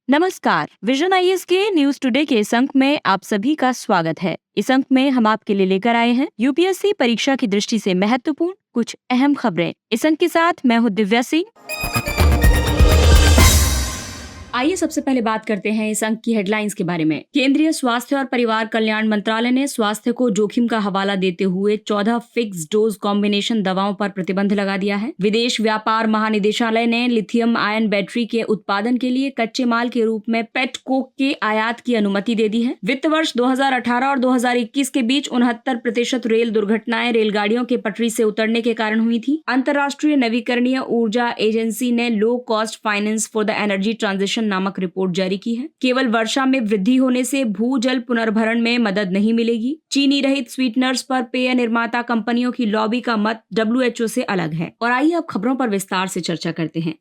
नमस्कार। Vision IAS के news today के इस अंक में आप सभी का स्वागत है। इस अंक में हम आपके लिए लेकर आए हैं यूपीएससी परीक्षा की दृष्टि से महत्वपूर्ण कुछ अहम खबरें। इस अंक के साथ मैं हूँ दिव्या सिंह। आइए सबसे पहले बात करते हैं इस अंक की हेडलाइंस के बारे में। केंद्रीय स्वास्थ्य और परिवार कल्याण मंत्रालय ने स्वास्थ्य को जोखिम का हवाला देते हुए 14 फिक्स डोज कॉम्बिनेशन दवाओं पर प्रतिबंध लगा दिया है। विदेश व्यापार महानिदेशालय ने लिथियम आयन बैटरी के उत्पादन के लिए कच्चे माल के रूप में पेट कोक के आयात की अनुमति दे दी है। वित्त वर्ष 2018 और 2021 के बीच 69% रेल दुर्घटनाएं रेलगाड़ियों के पटरी से उतरने के कारण हुई थी। अंतर्राष्ट्रीय नवीकरणीय ऊर्जा एजेंसी ने low cost finance for the energy transition नामक रिपोर्ट जारी की है। केवल वर्षा में वृद्धि होने से भूजल पुनर्भरण में मदद नहीं मिलेगी। चीनी रहित स्वीटनर्स पर पेय निर्माता कंपनियों की लॉबी का मत WHO से अलग है। और आइए अब खबरों पर विस्तार से चर्चा करते हैं।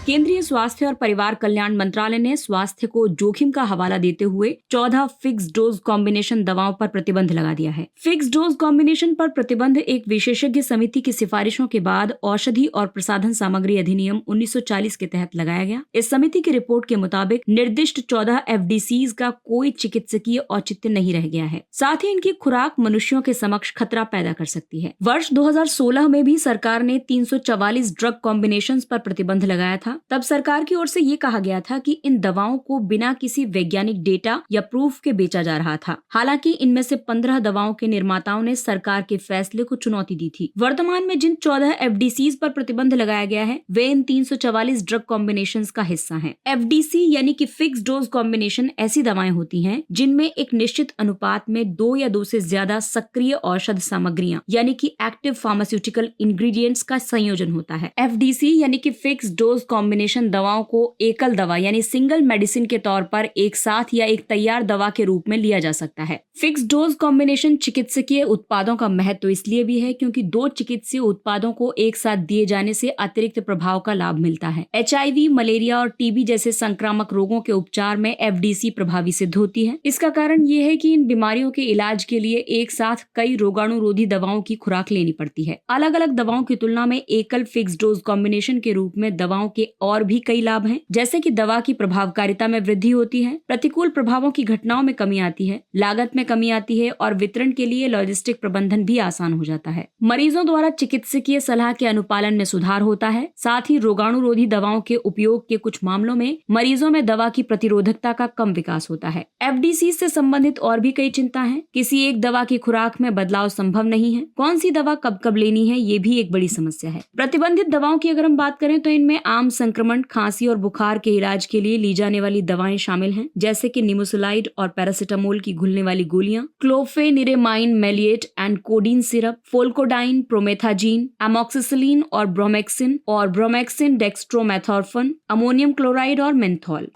केंद्रीय स्वास्थ्य और परिवार कल्याण मंत्रालय ने स्वास्थ्य को जोखिम का हवाला देते हुए 14 फिक्स डोज कॉम्बिनेशन दवाओं पर प्रतिबंध लगा दिया है। फिक्स डोज कॉम्बिनेशन पर प्रतिबंध एक विशेषज्ञ समिति की सिफारिशों के बाद औषधि और प्रसाधन सामग्री अधिनियम 1940 के तहत लगाया गया। इस समिति की रिपोर्ट के मुताबिक निर्दिष्ट 14 FDCs का कोई चिकित्सकीय औचित्य नहीं रह गया है। साथ ही इनकी खुराक मनुष्यों के समक्ष खतरा पैदा कर सकती है। वर्ष 2016 में भी सरकार ने 344 ड्रग कॉम्बिनेशन पर प्रतिबंध लगाया था। तब सरकार की ओर से ये कहा गया था कि इन दवाओं को बिना किसी वैज्ञानिक डेटा या प्रूफ के बेचा जा रहा था। हालांकि इनमें से 15 दवाओं के निर्माताओं ने सरकार के फैसले को चुनौती दी थी। वर्तमान में जिन 14 FDCs पर प्रतिबंध लगाया गया है वे इन 344 ड्रग कॉम्बिनेशन का हिस्सा हैं। FDC यानी कि फिक्स डोज कॉम्बिनेशन ऐसी दवाएं होती हैं जिनमें एक निश्चित अनुपात में 2 या 2 से ज्यादा सक्रिय औषध सामग्रियां यानी कि एक्टिव फार्मास्यूटिकल इंग्रेडिएंट्स का संयोजन होता है। FDC यानी कि फिक्स डोज कॉम्बिनेशन दवाओं को एकल दवा यानी सिंगल मेडिसिन के तौर पर एक साथ या एक तैयार दवा के रूप में लिया जा सकता है। फिक्स डोज कॉम्बिनेशन चिकित्सकीय उत्पादों का महत्व इसलिए भी है क्योंकि 2 चिकित्सीय उत्पादों को एक साथ दिए जाने से अतिरिक्त प्रभाव का लाभ मिलता है। HIV, मलेरिया और TB जैसे संक्रामक रोगों के उपचार में FDC प्रभावी सिद्ध होती है। इसका कारण ये है कि इन बीमारियों के इलाज के लिए एक साथ कई रोगाणुरोधी दवाओं की खुराक लेनी पड़ती है। अलग अलग दवाओं की तुलना में एकल फिक्स डोज कॉम्बिनेशन के रूप में दवाओं के और भी कई लाभ हैं, जैसे कि दवा की प्रभावकारिता में वृद्धि होती है, प्रतिकूल प्रभावों की घटनाओं में कमी आती है, लागत में कमी आती है और वितरण के लिए लॉजिस्टिक प्रबंधन भी आसान हो जाता है। मरीजों द्वारा चिकित्सकीय सलाह के अनुपालन में सुधार होता है। साथ ही रोगाणुरोधी दवाओं के उपयोग के कुछ मामलों में मरीजों में दवा की प्रतिरोधकता का कम विकास होता है। FDC से संबंधित और भी कई चिंता है। किसी एक दवा की खुराक में बदलाव संभव नहीं है। कौन सी दवा कब कब लेनी है ये भी एक बड़ी समस्या है। प्रतिबंधित दवाओं की अगर हम बात करें तो इनमें आम संक्रमण, खांसी और बुखार के इलाज के लिए ली जाने वाली दवाएं शामिल हैं, जैसे कि निमोसुलाइड और पैरासिटामोल की घुलने वाली गोलियां, chlorpheniramine maleate and codeine syrup, pholcodine, promethazine, amoxicillin और ब्रोमेक्सिन, डेक्स्ट्रोमेथॉर्फन, अमोनियम क्लोराइड और मेंथॉल।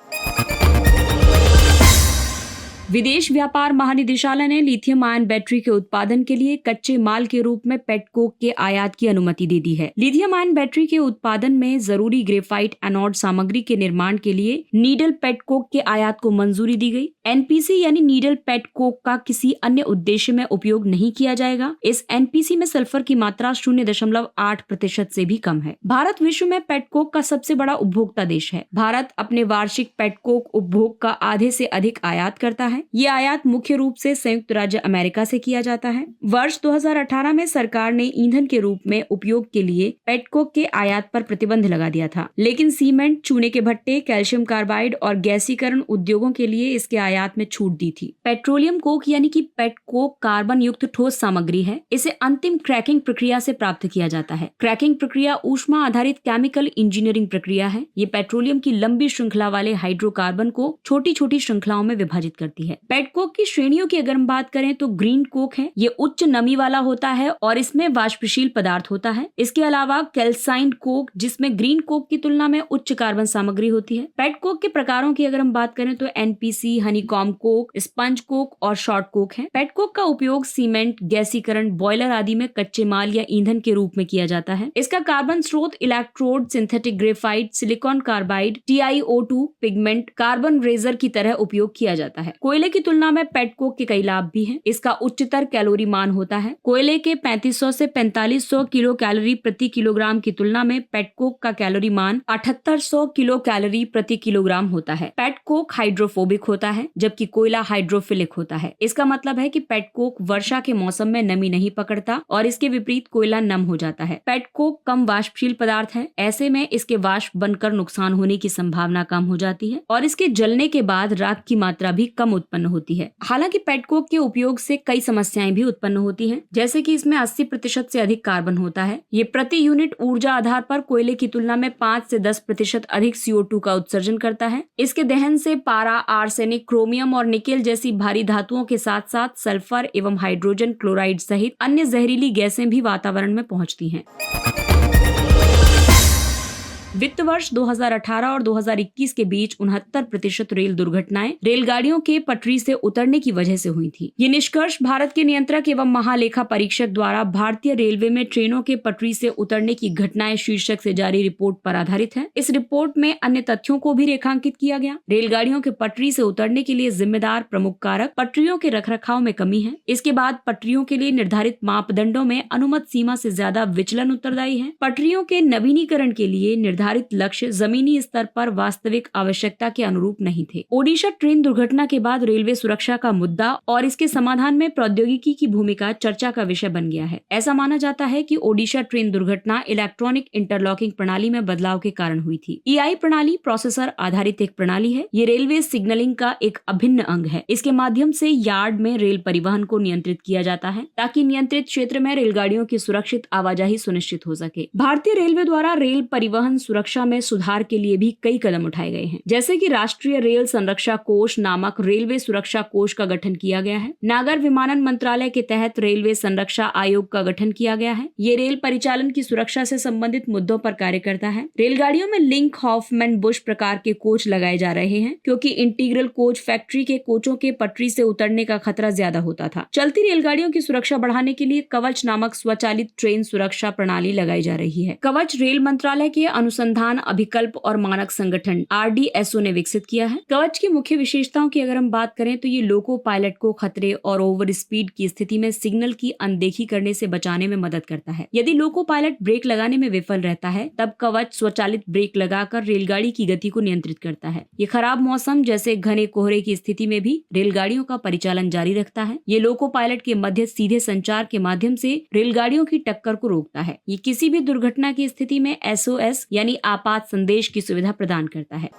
विदेश व्यापार महानिदेशालय ने लिथियम आयन बैटरी के उत्पादन के लिए कच्चे माल के रूप में पेट कोक के आयात की अनुमति दे दी है। लिथियम आयन बैटरी के उत्पादन में जरूरी ग्रेफाइट एनोड सामग्री के निर्माण के लिए नीडल पेट कोक के आयात को मंजूरी दी गई। NPC यानी नीडल पेट कोक का किसी अन्य उद्देश्य में उपयोग नहीं किया जाएगा। इस NPC में सल्फर की मात्रा 0.8% से भी कम है। भारत विश्व में पेट कोक का सबसे बड़ा उपभोक्ता देश है। भारत अपने वार्षिक पेट कोक उपभोग का आधे से अधिक आयात करता है। ये आयात मुख्य रूप से संयुक्त राज्य अमेरिका से किया जाता है। वर्ष 2018 में सरकार ने ईंधन के रूप में उपयोग के लिए पेट कोक के आयात पर प्रतिबंध लगा दिया था, लेकिन सीमेंट, चूने के भट्टे, कैल्शियम कार्बाइड और गैसीकरण उद्योगों के लिए इसके आयात में छूट दी थी। पेट्रोलियम कोक यानी कि पेट कोक कार्बन युक्त ठोस सामग्री है। इसे अंतिम क्रैकिंग प्रक्रिया से प्राप्त किया जाता है। क्रैकिंग प्रक्रिया ऊष्मा आधारित केमिकल इंजीनियरिंग प्रक्रिया है। ये पेट्रोलियम की लंबी श्रृंखला वाले हाइड्रोकार्बन को छोटी छोटी श्रृंखलाओं में विभाजित करती है। पेट कोक की श्रेणियों की अगर हम बात करें तो ग्रीन कोक है। ये उच्च नमी वाला होता है और इसमें वाष्पशील पदार्थ होता है। इसके अलावा कैल्साइंड कोक, जिसमें ग्रीन कोक की तुलना में उच्च कार्बन सामग्री होती है। पेट कोक के प्रकारों की अगर हम बात करें तो NPC, honeycomb Coke, sponge Coke और शॉर्ट कोक है। पेट कोक का उपयोग सीमेंट, गैसीकरण, बॉयलर आदि में कच्चे माल या ईंधन के रूप में किया जाता है। इसका कार्बन स्रोत electrode, synthetic graphite, silicon carbide, TiO2 pigment, carbon raiser की तरह उपयोग किया जाता है। कोयला कोयले की तुलना में पेट कोक के कई लाभ भी हैं। इसका उच्चतर कैलोरी मान होता है। कोयले के 3500 से 4500 किलो कैलोरी प्रति किलोग्राम की तुलना में पेट कोक का कैलोरी मान 7800 किलो कैलोरी प्रति किलोग्राम होता है। पेट कोक हाइड्रोफोबिक होता है, जबकि कोयला हाइड्रोफिलिक होता है। इसका मतलब है कि पेट कोक वर्षा के मौसम में नमी नहीं पकड़ता और इसके विपरीत कोयला नम हो जाता है। पेट कोक कम वाष्पशील पदार्थ है, ऐसे में इसके वाष्प बनकर नुकसान होने की संभावना कम हो जाती है और इसके जलने के बाद राख की मात्रा भी कम उत्पन्न होती है। हालांकि पेट कोक के उपयोग से कई समस्याएं भी उत्पन्न होती हैं, जैसे कि इसमें 80% से अधिक कार्बन होता है। ये प्रति यूनिट ऊर्जा आधार पर कोयले की तुलना में 5 से 10% अधिक CO2 का उत्सर्जन करता है। इसके दहन से पारा, आर्सेनिक, क्रोमियम और निकेल जैसी भारी धातुओं के साथ साथ सल्फर एवं हाइड्रोजन क्लोराइड सहित अन्य जहरीली गैसें भी वातावरण में पहुंचती हैं। वित्त वर्ष 2018 और 2021 के बीच 69% रेल दुर्घटनाएं रेलगाड़ियों के पटरी से उतरने की वजह से हुई थी। ये निष्कर्ष भारत के नियंत्रक एवं महालेखा परीक्षक द्वारा भारतीय रेलवे में ट्रेनों के पटरी से उतरने की घटनाएं शीर्षक से जारी रिपोर्ट पर आधारित है। इस रिपोर्ट में अन्य तथ्यों को भी रेखांकित किया गया। रेलगाड़ियों के पटरी से उतरने के लिए जिम्मेदार प्रमुख कारक पटरियों के रखरखाव में कमी है। इसके बाद पटरियों के लिए निर्धारित मापदंडों में अनुमत सीमा से ज्यादा विचलन उत्तरदायी है। पटरियों के नवीनीकरण के लिए निर्धारित लक्ष्य जमीनी स्तर पर वास्तविक आवश्यकता के अनुरूप नहीं थे। ओडिशा ट्रेन दुर्घटना के बाद रेलवे सुरक्षा का मुद्दा और इसके समाधान में प्रौद्योगिकी की भूमिका चर्चा का विषय बन गया है। ऐसा माना जाता है कि ओडिशा ट्रेन दुर्घटना इलेक्ट्रॉनिक इंटरलॉकिंग प्रणाली में बदलाव के कारण हुई थी। EI प्रणाली प्रोसेसर आधारित एक प्रणाली है। ये रेलवे सिग्नलिंग का एक अभिन्न अंग है। इसके माध्यम से यार्ड में रेल परिवहन को नियंत्रित किया जाता है ताकि नियंत्रित क्षेत्र में रेलगाड़ियों की सुरक्षित आवाजाही सुनिश्चित हो सके। भारतीय रेलवे द्वारा रेल परिवहन सुरक्षा में सुधार के लिए भी कई कदम उठाए गए हैं, जैसे कि राष्ट्रीय रेल संरक्षा कोष नामक रेलवे सुरक्षा कोष का गठन किया गया है। नागर विमानन मंत्रालय के तहत रेलवे संरक्षा आयोग का गठन किया गया है। ये रेल परिचालन की सुरक्षा से संबंधित मुद्दों पर कार्य करता है। रेलगाड़ियों में लिंक, हॉफमैन, बुश प्रकार के कोच लगाए जा रहे हैं, क्योंकि इंटीग्रल कोच फैक्ट्री के कोचों के पटरी से उतरने का खतरा ज्यादा होता था। चलती रेलगाड़ियों की सुरक्षा बढ़ाने के लिए कवच नामक स्वचालित ट्रेन सुरक्षा प्रणाली लगाई जा रही है। कवच रेल मंत्रालय के अनुसंधान, अभिकल्प और मानक संगठन RDSO ने विकसित किया है। कवच की मुख्य विशेषताओं की अगर हम बात करें तो ये लोको पायलट को खतरे और ओवर स्पीड की स्थिति में सिग्नल की अनदेखी करने से बचाने में मदद करता है। यदि लोको पायलट ब्रेक लगाने में विफल रहता है, तब कवच स्वचालित ब्रेक लगाकर रेलगाड़ी की गति को नियंत्रित करता है। ये खराब मौसम जैसे घने कोहरे की स्थिति में भी रेलगाड़ियों का परिचालन जारी रखता है। ये लोको पायलट के मध्य सीधे संचार के माध्यम से रेलगाड़ियों की टक्कर को रोकता है। ये किसी भी दुर्घटना की स्थिति में SOS यानी आपात संदेश की सुविधा प्रदान करता है।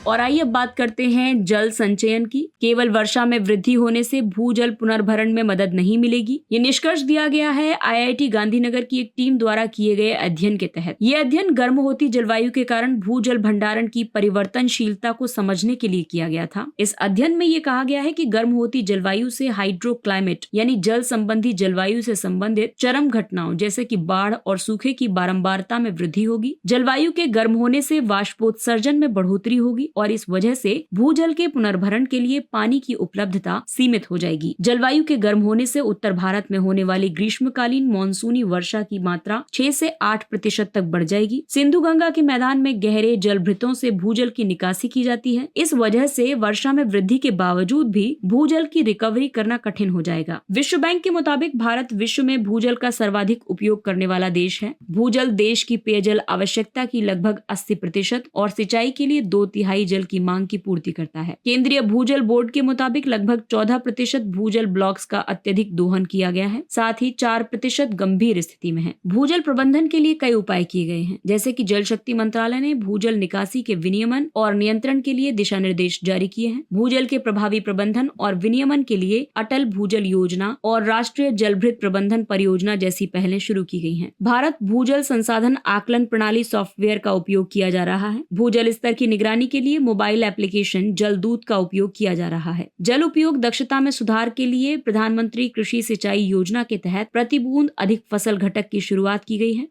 और आइए अब बात करते हैं जल संचयन की। केवल वर्षा में वृद्धि होने से भूजल पुनर्भरण में मदद नहीं मिलेगी। ये निष्कर्ष दिया गया है IIT गांधीनगर की एक टीम द्वारा किए गए अध्ययन के तहत। ये अध्ययन गर्म होती जलवायु के कारण भूजल भंडारण की परिवर्तनशीलता को समझने के लिए किया गया था। इस अध्ययन में ये कहा गया है कि गर्म होती जलवायु से हाइड्रो क्लाइमेट यानी जल संबंधी जलवायु से संबंधित चरम घटनाओं जैसे कि बाढ़ और सूखे की बारंबारता में वृद्धि होगी। जलवायु के गर्म होने से वाष्पोत्सर्जन में बढ़ोतरी होगी और इस वजह से भूजल के पुनर्भरण के लिए पानी की उपलब्धता सीमित हो जाएगी। जलवायु के गर्म होने से उत्तर भारत में होने वाली ग्रीष्मकालीन मानसूनी वर्षा की मात्रा 6 से 8% तक बढ़ जाएगी। सिंधु गंगा के मैदान में गहरे जलभृतों से भूजल की निकासी की जाती है। इस वजह से वर्षा में वृद्धि के बावजूद भी भूजल की रिकवरी करना कठिन हो जाएगा। विश्व बैंक के मुताबिक भारत विश्व में भूजल का सर्वाधिक उपयोग करने वाला देश है। भूजल देश की पेयजल आवश्यकता की लगभग 80% और सिंचाई के लिए 2/3 जल की मांग की पूर्ति करता है। केंद्रीय भूजल बोर्ड के मुताबिक लगभग 14% भूजल ब्लॉक्स का अत्यधिक दोहन किया गया है, साथ ही 4% गंभीर स्थिति में है। भूजल प्रबंधन के लिए कई उपाय किए गए हैं, जैसे कि जल शक्ति मंत्रालय ने भूजल निकासी के विनियमन और नियंत्रण के लिए दिशा निर्देश जारी किए हैं। भूजल के प्रभावी प्रबंधन और विनियमन के लिए अटल भूजल योजना और राष्ट्रीय जलभृत प्रबंधन परियोजना जैसी पहलें शुरू की गई हैं। भारत भूजल संसाधन आकलन प्रणाली सॉफ्टवेयर का उपयोग किया जा रहा है। भूजल स्तर की निगरानी के लिए मोबाइल एप्लीकेशन जलदूत का उपयोग किया जा रहा है। जल उपयोग दक्षता में सुधार के लिए प्रधानमंत्री कृषि सिंचाई योजना के तहत प्रति बूंद अधिक फसल घटक की शुरुआत की गई है।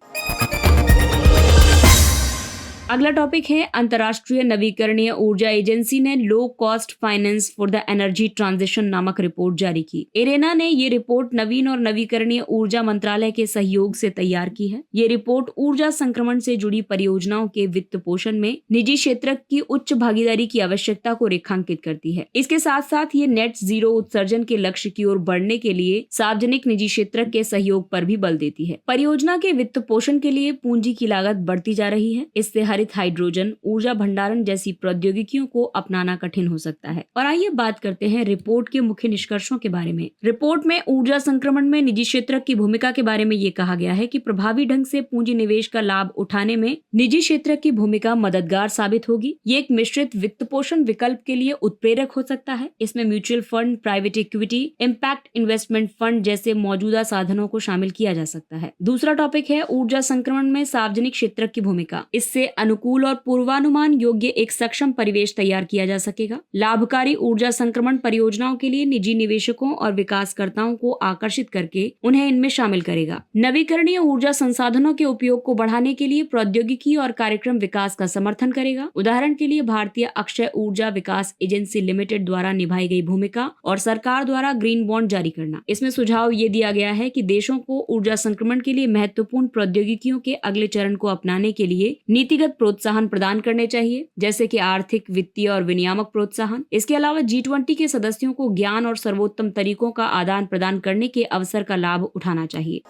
अगला टॉपिक है अंतर्राष्ट्रीय नवीकरणीय ऊर्जा एजेंसी ने low cost finance for the energy transition नामक रिपोर्ट जारी की। इरेना ने ये रिपोर्ट नवीन और नवीकरणीय ऊर्जा मंत्रालय के सहयोग से तैयार की है। ये रिपोर्ट ऊर्जा संक्रमण से जुड़ी परियोजनाओं के वित्त पोषण में निजी क्षेत्र की उच्च भागीदारी की आवश्यकता को रेखांकित करती है। इसके साथ साथ ये नेट जीरो उत्सर्जन के लक्ष्य की ओर बढ़ने के लिए सार्वजनिक निजी क्षेत्र के सहयोग पर भी बल देती है। परियोजना के वित्त पोषण के लिए पूंजी की लागत बढ़ती जा रही है। इससे हरित हाइड्रोजन ऊर्जा भंडारण जैसी प्रौद्योगिकियों को अपनाना कठिन हो सकता है। और आइए बात करते हैं रिपोर्ट के मुख्य निष्कर्षों के बारे में। रिपोर्ट में ऊर्जा संक्रमण में निजी क्षेत्र की भूमिका के बारे में ये कहा गया है कि प्रभावी ढंग से पूंजी निवेश का लाभ उठाने में निजी क्षेत्र की भूमिका मददगार साबित होगी। ये एक मिश्रित वित्त पोषण विकल्प के लिए उत्प्रेरक हो सकता है। इसमें mutual fund, private equity, impact investment fund जैसे मौजूदा साधनों को शामिल किया जा सकता है। दूसरा टॉपिक है ऊर्जा संक्रमण में सार्वजनिक क्षेत्र की भूमिका। इससे अनुकूल और पूर्वानुमान योग्य एक सक्षम परिवेश तैयार किया जा सकेगा। लाभकारी ऊर्जा संक्रमण परियोजनाओं के लिए निजी निवेशकों और विकासकर्ताओं को आकर्षित करके उन्हें इनमें शामिल करेगा। नवीकरणीय ऊर्जा संसाधनों के उपयोग को बढ़ाने के लिए प्रौद्योगिकी और कार्यक्रम विकास का समर्थन करेगा। उदाहरण के लिए भारतीय अक्षय ऊर्जा विकास एजेंसी लिमिटेड द्वारा निभाई गई भूमिका और सरकार द्वारा ग्रीन बॉन्ड जारी करना। इसमें सुझाव ये दिया गया है कि देशों को ऊर्जा संक्रमण के लिए महत्वपूर्ण प्रौद्योगिकियों के अगले चरण को अपनाने के लिए नीतिगत प्रोत्साहन प्रदान करने चाहिए, जैसे कि आर्थिक, वित्तीय और विनियामक प्रोत्साहन। इसके अलावा G20 के सदस्यों को ज्ञान और सर्वोत्तम तरीकों का आदान प्रदान करने के अवसर का लाभ उठाना चाहिए।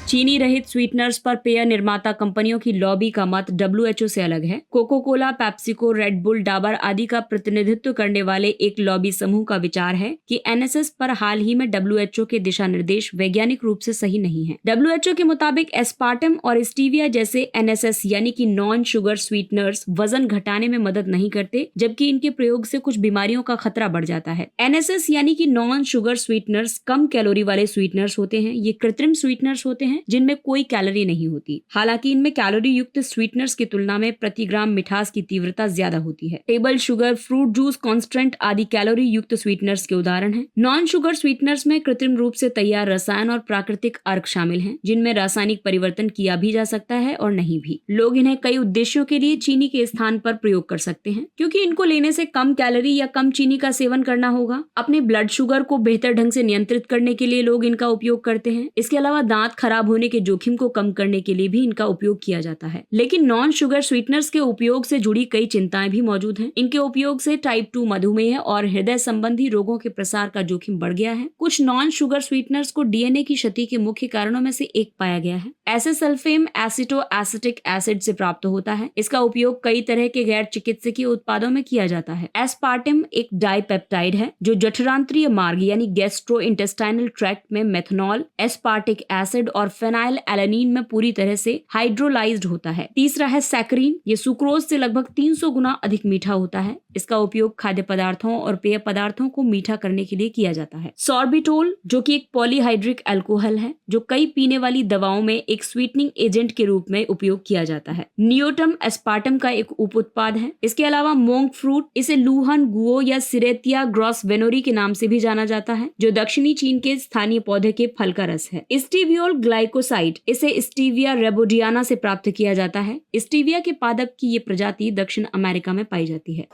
चीनी रहित स्वीटनर्स पर पेय निर्माता कंपनियों की लॉबी का मत WHO से अलग है। Coca Cola, PepsiCo, Red Bull, Dabur आदि का प्रतिनिधित्व करने वाले एक लॉबी समूह का विचार है कि NSS पर हाल ही में WHO के दिशा निर्देश वैज्ञानिक रूप से सही नहीं है। WHO के मुताबिक एस्पार्टम और स्टीविया जैसे NSS यानी कि नॉन शुगर स्वीटनर्स वजन घटाने में मदद नहीं करते, जबकि इनके प्रयोग से कुछ बीमारियों का खतरा बढ़ जाता है। NSS यानी कि नॉन शुगर स्वीटनर्स कम कैलोरी वाले स्वीटनर्स होते हैं। ये कृत्रिम स्वीटनर्स होते हैं जिनमें कोई कैलोरी नहीं होती। हालांकि इनमें कैलोरी युक्त स्वीटनर्स की तुलना में प्रति ग्राम मिठास की तीव्रता ज्यादा होती है। Table sugar, fruit juice, constant आदि कैलोरी युक्त स्वीटनर्स के उदाहरण हैं। नॉन शुगर स्वीटनर्स में कृत्रिम रूप से तैयार रसायन और प्राकृतिक अर्क शामिल हैं, जिनमें रासायनिक परिवर्तन किया भी जा सकता है और नहीं भी। लोग इन्हें कई उद्देश्यों के लिए चीनी के स्थान पर प्रयोग कर सकते हैं, क्योंकि इनको लेने से कम कैलोरी या कम चीनी का सेवन करना होगा। अपने ब्लड शुगर को बेहतर ढंग से नियंत्रित करने के लिए लोग इनका उपयोग करते हैं। इसके अलावा दांत खराब होने के जोखिम को कम करने के लिए भी इनका उपयोग किया जाता है। लेकिन नॉन शुगर स्वीटनर्स के उपयोग से जुड़ी कई चिंताएं भी मौजूद हैं। इनके उपयोग से टाइप 2 मधुमेह और हृदय संबंधी रोगों के प्रसार का जोखिम बढ़ गया है। कुछ नॉन शुगर स्वीटनर्स को DNA की क्षति के मुख्य कारणों में से एक पाया गया है। एसेसल्फेम एसिटोएसिटिक एसिड से प्राप्त होता है। इसका उपयोग कई तरह के गैर चिकित्सकीय उत्पादों में किया जाता है। एस्पार्टिम एक डाइपेप्टाइड है जो जठरांत्रिय मार्ग यानी गैस्ट्रोइंटेस्टाइनल ट्रैक्ट में मेथनॉल, एस्पार्टिक एसिड और फेनाइल एलानीन में पूरी तरह से हाइड्रोलाइज्ड होता है। तीसरा है सैकरीन। ये सुक्रोज से लगभग 300 गुना अधिक मीठा होता है। इसका उपयोग खाद्य पदार्थों और पेय पदार्थों को मीठा करने के लिए किया जाता है। सॉर्बिटोल जो कि एक पॉलीहाइड्रिक अल्कोहल है, जो कई पीने वाली दवाओं में एक स्वीटनिंग एजेंट के रूप में उपयोग किया जाता है। नियोटम एस्पार्टम का एक उप उत्पाद है। इसके अलावा मोंग फ्रूट, इसे लूहन गुओ या सिरेतिया ग्रॉस वेनोरी के नाम से भी जाना जाता है, जो दक्षिणी चीन के स्थानीय पौधे के फल का रस है। स्टीवियोल ग्लाइकोसाइड, इसे स्टीविया रेबोडियाना से प्राप्त किया जाता है। स्टीविया के पादप की ये प्रजाति दक्षिण अमेरिका में पाई जाती है।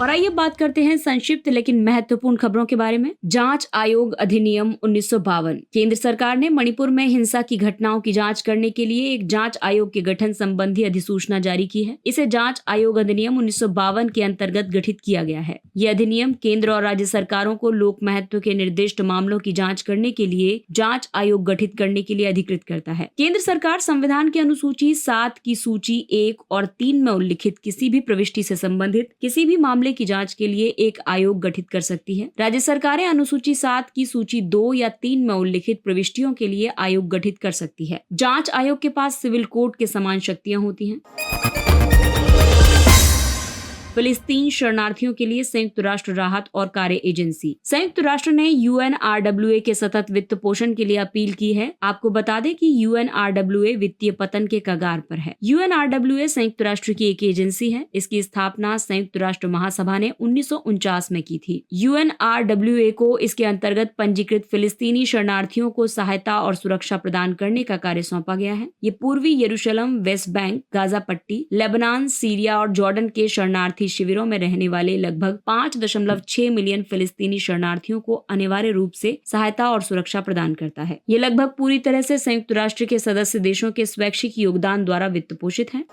और आइए बात करते हैं संक्षिप्त लेकिन महत्वपूर्ण खबरों के बारे में। जांच आयोग अधिनियम 1952। केंद्र सरकार ने मणिपुर में हिंसा की घटनाओं की जांच करने के लिए एक जांच आयोग के गठन संबंधी अधिसूचना जारी की है। इसे जांच आयोग अधिनियम 1952 के अंतर्गत गठित किया गया है। यह अधिनियम केंद्र और राज्य सरकारों को लोक महत्व के निर्दिष्ट मामलों की जांच करने के लिए जांच आयोग गठित करने के लिए अधिकृत करता है। केंद्र सरकार संविधान की अनुसूची 7 की सूची 1 और 3 में उल्लिखित किसी भी प्रविष्टि से संबंधित किसी भी मामले की जांच के लिए एक आयोग गठित कर सकती है। राज्य सरकारें अनुसूची 7 की सूची 2 या 3 में उल्लिखित प्रविष्टियों के लिए आयोग गठित कर सकती है। जांच आयोग के पास सिविल कोर्ट के समान शक्तियां होती हैं। फिलिस्तीन शरणार्थियों के लिए संयुक्त राष्ट्र राहत और कार्य एजेंसी। संयुक्त राष्ट्र ने UNRWA के सतत वित्त पोषण के लिए अपील की है। आपको बता दें कि UNRWA वित्तीय पतन के कगार पर है। UNRWA संयुक्त राष्ट्र की एक एजेंसी है। इसकी स्थापना संयुक्त राष्ट्र महासभा ने 1949 में की थी। UNRWA को इसके अंतर्गत पंजीकृत फिलिस्तीनी शरणार्थियों को सहायता और सुरक्षा प्रदान करने का कार्य सौंपा गया है। ये पूर्वी यरूशलेम, वेस्ट बैंक, गाजा पट्टी, लेबनान, सीरिया और जॉर्डन के शरणार्थी शिविरों में रहने वाले लगभग 5.6 मिलियन फिलिस्तीनी शरणार्थियों को अनिवार्य रूप से सहायता और सुरक्षा प्रदान करता है। ये लगभग पूरी तरह से संयुक्त राष्ट्र के सदस्य देशों के स्वैच्छिक योगदान द्वारा वित्त पोषित है।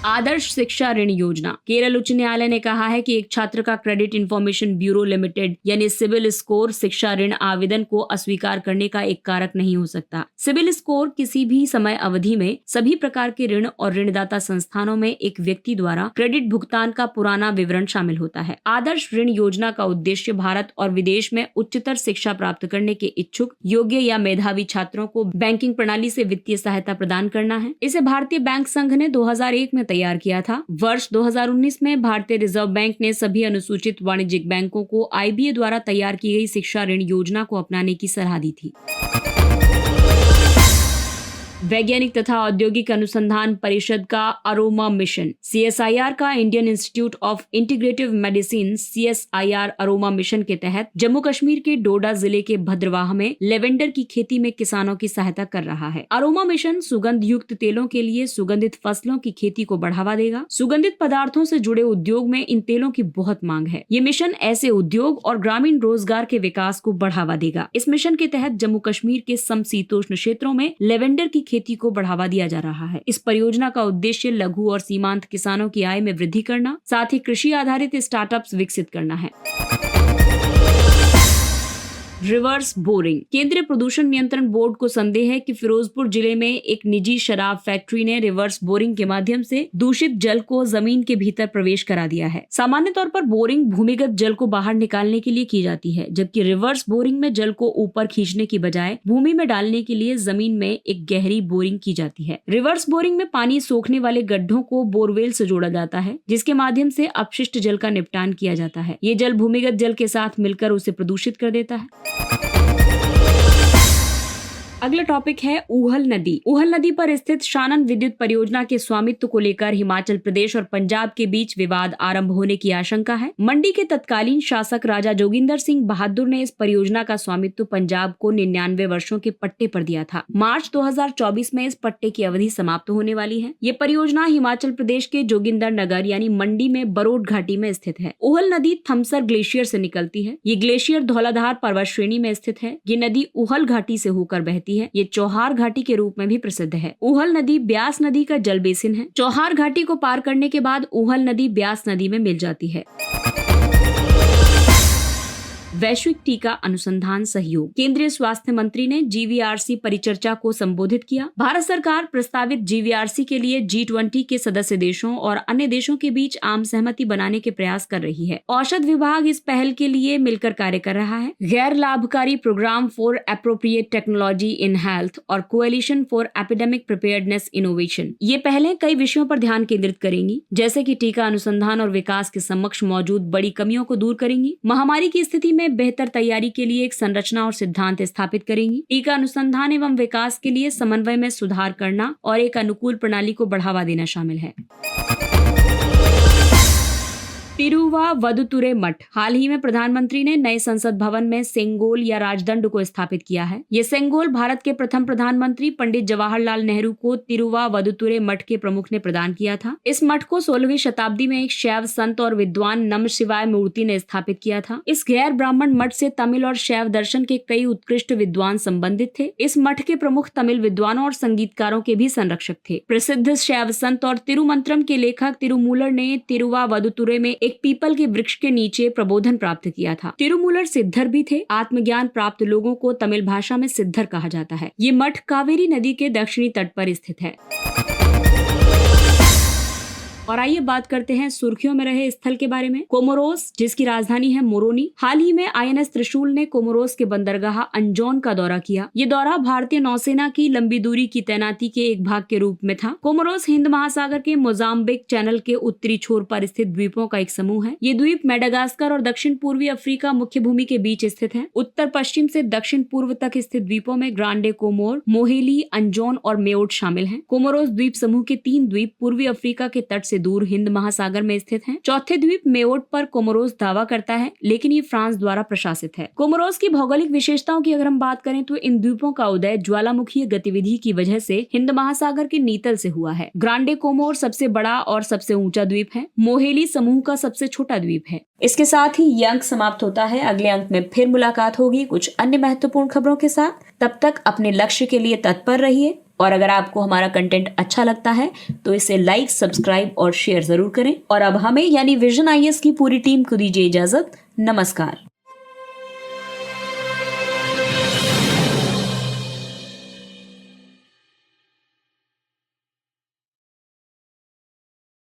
आदर्श शिक्षा ऋण योजना। केरल उच्च न्यायालय ने कहा है कि एक छात्र का क्रेडिट इंफॉर्मेशन ब्यूरो लिमिटेड यानी सिबिल स्कोर शिक्षा ऋण आवेदन को अस्वीकार करने का एक कारक नहीं हो सकता। सिबिल स्कोर किसी भी समय अवधि में सभी प्रकार के ऋण और ऋणदाता संस्थानों में एक व्यक्ति द्वारा क्रेडिट भुगतान का पुराना विवरण शामिल होता है। आदर्श ऋण योजना का उद्देश्य भारत और विदेश में उच्चतर शिक्षा प्राप्त करने के इच्छुक, योग्य या मेधावी छात्रों को बैंकिंग प्रणाली से वित्तीय सहायता प्रदान करना है। इसे भारतीय बैंक संघ ने 2001 में तैयार किया था। वर्ष 2019 में भारतीय रिजर्व बैंक ने सभी अनुसूचित वाणिज्यिक बैंकों को IBA द्वारा तैयार की गई शिक्षा ऋण योजना को अपनाने की सलाह दी थी। वैज्ञानिक तथा औद्योगिक अनुसंधान परिषद का अरोमा मिशन CSIR का Indian institute of integrative medicine CSIR aroma mission के तहत जम्मू कश्मीर के डोडा जिले के भद्रवाह में लेवेंडर की खेती में किसानों की सहायता कर रहा है। अरोमा मिशन सुगंध युक्त तेलों के लिए सुगंधित फसलों की खेती को बढ़ावा देगा। सुगंधित पदार्थों से जुड़े उद्योग में इन तेलों की बहुत मांग है। ये मिशन ऐसे उद्योग और ग्रामीण रोजगार के विकास को बढ़ावा देगा। इस मिशन के तहत जम्मू कश्मीर के समशीतोष्ण क्षेत्रों में लेवेंडर की खेती को बढ़ावा दिया जा रहा है। इस परियोजना का उद्देश्य लघु और सीमांत किसानों की आय में वृद्धि करना, साथ ही कृषि आधारित स्टार्टअप्स विकसित करना है। Reverse boring. केंद्रीय प्रदूषण नियंत्रण बोर्ड को संदेह है कि फिरोजपुर जिले में एक निजी शराब फैक्ट्री ने रिवर्स बोरिंग के माध्यम से दूषित जल को जमीन के भीतर प्रवेश करा दिया है। सामान्य तौर पर बोरिंग भूमिगत जल को बाहर निकालने के लिए की जाती है, जबकि रिवर्स बोरिंग में जल को ऊपर खींचने की बजाय भूमि में डालने के लिए जमीन में एक गहरी बोरिंग की जाती है। रिवर्स बोरिंग में पानी सोखने वाले गड्ढों को बोरवेल से जोड़ा जाता है, जिसके माध्यम से अपशिष्ट जल का निपटान किया जाता है। ये जल भूमिगत जल के साथ मिलकर उसे प्रदूषित कर देता है। अगला टॉपिक है ऊहल नदी। ऊहल नदी पर स्थित शानन विद्युत परियोजना के स्वामित्व को लेकर हिमाचल प्रदेश और पंजाब के बीच विवाद आरंभ होने की आशंका है। मंडी के तत्कालीन शासक राजा जोगिंदर सिंह बहादुर ने इस परियोजना का स्वामित्व पंजाब को 99 वर्षों के पट्टे पर दिया था। मार्च 2024 में इस पट्टे की अवधि समाप्त होने वाली है। ये परियोजना हिमाचल प्रदेश के जोगिंदर नगर यानी मंडी में बरोड घाटी में स्थित है। ऊहल नदी थमसर ग्लेशियर से निकलती है। ये ग्लेशियर धौलाधार पर्वत श्रेणी में स्थित है। ये नदी ऊहल घाटी से होकर बहती है। ये चौहार घाटी के रूप में भी प्रसिद्ध है। ऊहल नदी ब्यास नदी का जल बेसिन है। चौहार घाटी को पार करने के बाद ऊहल नदी ब्यास नदी में मिल जाती है। वैश्विक टीका अनुसंधान सहयोग। केंद्रीय स्वास्थ्य मंत्री ने GVRC परिचर्चा को संबोधित किया। भारत सरकार प्रस्तावित GVRC के लिए G20 के सदस्य देशों और अन्य देशों के बीच आम सहमति बनाने के प्रयास कर रही है। औषध विभाग इस पहल के लिए मिलकर कार्य कर रहा है। गैर लाभकारी program for appropriate technology in health और coalition for epidemic preparedness innovation, ये पहले कई विषयों पर ध्यान केंद्रित करेंगी, जैसे कि टीका अनुसंधान और विकास के समक्ष मौजूद बड़ी कमियों को दूर करेंगी, महामारी की स्थिति में बेहतर तैयारी के लिए एक संरचना और सिद्धांत स्थापित करेंगी, टीका अनुसंधान एवं विकास के लिए समन्वय में सुधार करना और एक अनुकूल प्रणाली को बढ़ावा देना शामिल है। तिरुवावदुतुरे मठ। हाल ही में प्रधानमंत्री ने नए संसद भवन में सेंगोल या राजदंड को स्थापित किया है। ये सेंगोल भारत के प्रथम प्रधानमंत्री पंडित जवाहरलाल नेहरू को तिरुवावदुतुरे मठ के प्रमुख ने प्रदान किया था। इस मठ को 16वीं शताब्दी में एक शैव संत और विद्वान नमशिवाय मूर्ति ने स्थापित किया था। इस गैर ब्राह्मण मठ से तमिल और शैव दर्शन के कई उत्कृष्ट विद्वान संबंधित थे। इस मठ के प्रमुख तमिल विद्वानों और संगीतकारों के भी संरक्षक थे। प्रसिद्ध शैव संत और तिरुमंत्रम के लेखक तिरुमूलर ने तिरुवावदुतुरे में एक पीपल के वृक्ष के नीचे प्रबोधन प्राप्त किया था। तिरुमूलर सिद्धर भी थे। आत्मज्ञान प्राप्त लोगों को तमिल भाषा में सिद्धर कहा जाता है। ये मठ कावेरी नदी के दक्षिणी तट पर स्थित है। और आइए बात करते हैं सुर्खियों में रहे स्थल के बारे में। कोमोरोस, जिसकी राजधानी है मोरोनी। हाल ही में INS त्रिशूल ने कोमोरोस के बंदरगाह अंजोन का दौरा किया। ये दौरा भारतीय नौसेना की लंबी दूरी की तैनाती के एक भाग के रूप में था। कोमोरोस हिंद महासागर के मोजाम्बिक चैनल के उत्तरी छोर पर स्थित द्वीपों का एक समूह है। ये द्वीप मेडागास्कर और दक्षिण पूर्वी अफ्रीका मुख्य भूमि के बीच स्थित है। उत्तर पश्चिम से दक्षिण पूर्व तक स्थित द्वीपों में ग्रांडे कोमोर, मोहेली, अंजोन और मेओट शामिल हैं। कोमोरोस द्वीप समूह के 3 द्वीप पूर्वी अफ्रीका के तट से दूर हिंद महासागर में स्थित हैं। चौथे द्वीप मेओट पर कोमोरोस दावा करता है, लेकिन ये फ्रांस द्वारा प्रशासित है। कोमोरोस की भौगोलिक विशेषताओं की अगर हम बात करें तो इन द्वीपों का उदय ज्वालामुखीय गतिविधि की वजह से हिंद महासागर के नीतल से हुआ है। ग्रांडे कोमोर सबसे बड़ा और सबसे ऊंचा द्वीप है। मोहेली समूह का सबसे छोटा द्वीप है। इसके साथ ही ये अंक समाप्त होता है। अगले अंक में फिर मुलाकात होगी कुछ अन्य महत्वपूर्ण खबरों के साथ। तब तक अपने लक्ष्य के लिए तत्पर रहिए और अगर आपको हमारा कंटेंट अच्छा लगता है तो इसे लाइक, सब्सक्राइब और शेयर जरूर करें। और अब हमें यानी विजन IAS की पूरी टीम को दीजिए इजाजत। नमस्कार।